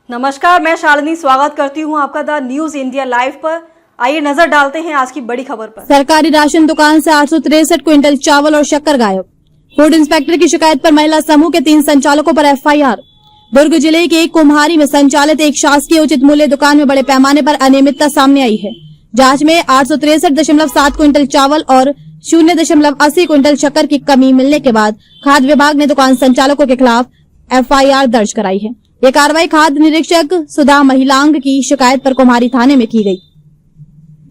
नमस्कार, मैं शालिनी स्वागत करती हूं आपका द न्यूज इंडिया लाइव पर। आइए नजर डालते हैं आज की बड़ी खबर पर। सरकारी राशन दुकान से 863 क्विंटल चावल और शक्कर गायब। फूड इंस्पेक्टर की शिकायत पर महिला समूह के 3 संचालकों पर एफआईआर। दुर्ग जिले के कुम्हारी में संचालित एक शासकीय उचित मूल्य दुकान में बड़े पैमाने पर अनियमितता सामने आई है। जांच में 863.7 क्विंटल चावल और 0.80 क्विंटल शक्कर की कमी मिलने के बाद खाद्य विभाग ने दुकान संचालकों के खिलाफ एफआईआर दर्ज कराई है। ये कार्रवाई खाद्य निरीक्षक सुधा महिलांग की शिकायत पर कुम्हारी थाने में की गई।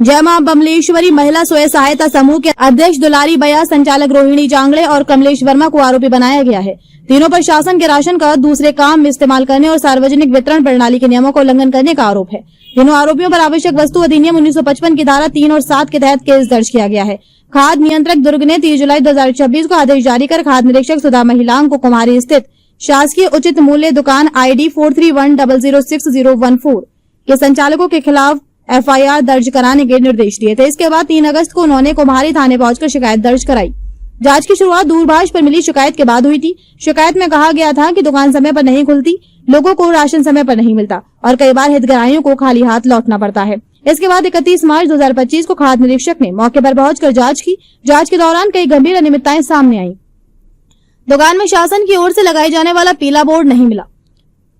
जय मां बमलेश्वरी महिला स्वयं सहायता समूह के अध्यक्ष दुलारी बया, संचालक रोहिणी जांगड़े और कमलेश वर्मा को आरोपी बनाया गया है। तीनों पर शासन के राशन का दूसरे काम में इस्तेमाल करने और सार्वजनिक वितरण प्रणाली के नियमों का उल्लंघन करने का आरोप है। तीनों आरोपियों पर आवश्यक वस्तु अधिनियम 1955 की धारा 3 और 7 के तहत केस दर्ज किया गया है। खाद्य नियंत्रक दुर्ग ने 30 जुलाई 2026 को आदेश जारी कर खाद्य निरीक्षक सुधा महिलांग को कुम्हारी स्थित शासकीय उचित मूल्य दुकान ID 4310060014 के संचालकों के खिलाफ एफआईआर दर्ज कराने के निर्देश दिए थे। इसके बाद 3 अगस्त को उन्होंने कुम्हारी थाने पहुंचकर शिकायत दर्ज कराई। जांच की शुरुआत दूरभाष पर मिली शिकायत के बाद हुई थी। शिकायत में कहा गया था कि दुकान समय पर नहीं खुलती, लोगों को राशन समय पर नहीं मिलता और कई बार हितग्राहियों को खाली हाथ लौटना पड़ता है। इसके बाद 31 मार्च 2025 को खाद्य निरीक्षक ने मौके पर पहुंचकर जांच की। जांच के दौरान कई गंभीर अनियमितताएं सामने आई। दुकान में शासन की ओर से लगाए जाने वाला पीला बोर्ड नहीं मिला।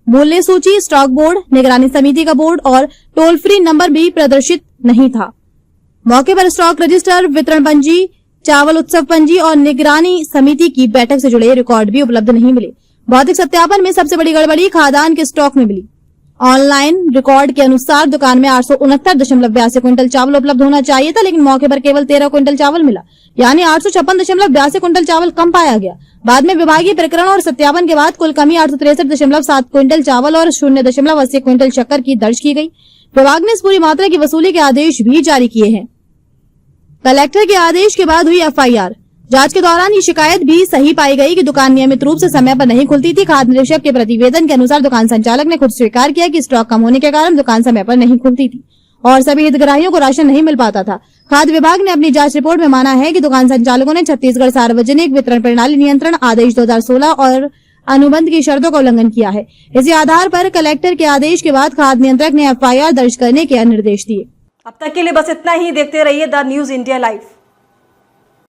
मूल्य सूची, स्टॉक बोर्ड, निगरानी समिति का बोर्ड और टोल फ्री नंबर भी प्रदर्शित नहीं था। मौके पर स्टॉक रजिस्टर, वितरण पंजी, चावल उत्सव पंजी और निगरानी समिति की बैठक से जुड़े रिकॉर्ड भी उपलब्ध नहीं मिले। भौतिक सत्यापन में सबसे बड़ी गड़बड़ी खाद्यान्न के स्टॉक में मिली। ऑनलाइन रिकॉर्ड के अनुसार दुकान में 869.82 क्विंटल चावल उपलब्ध होना चाहिए था, लेकिन मौके पर केवल 13 क्विंटल चावल मिला, यानी 856.82 क्विंटल चावल कम पाया गया। बाद में विभागीय प्रकरण और सत्यापन के बाद कुल कमी 863.7 क्विंटल चावल और 0.80 क्विंटल शक्कर की दर्ज की गई। विभाग ने इस पूरी मात्रा की वसूली के आदेश भी जारी किए हैं। कलेक्टर के आदेश के बाद हुई एफआईआर। जांच के दौरान ये शिकायत भी सही पाई गई कि दुकान नियमित रूप से समय पर नहीं खुलती थी। खाद्य निरीक्षक के प्रतिवेदन के अनुसार दुकान संचालक ने खुद स्वीकार किया कि स्टॉक कम होने के कारण दुकान समय पर नहीं खुलती थी और सभी हितग्राहियों को राशन नहीं मिल पाता था। खाद्य विभाग ने अपनी जांच रिपोर्ट में माना है कि दुकान संचालकों ने छत्तीसगढ़ सार्वजनिक वितरण प्रणाली नियंत्रण आदेश 2016 और अनुबंध की शर्तों का उल्लंघन किया है। इसी आधार पर कलेक्टर के आदेश के बाद खाद्य नियंत्रक ने एफआईआर दर्ज करने के निर्देश दिए। अब तक के लिए बस इतना ही। देखते रहिए द न्यूज इंडिया लाइव।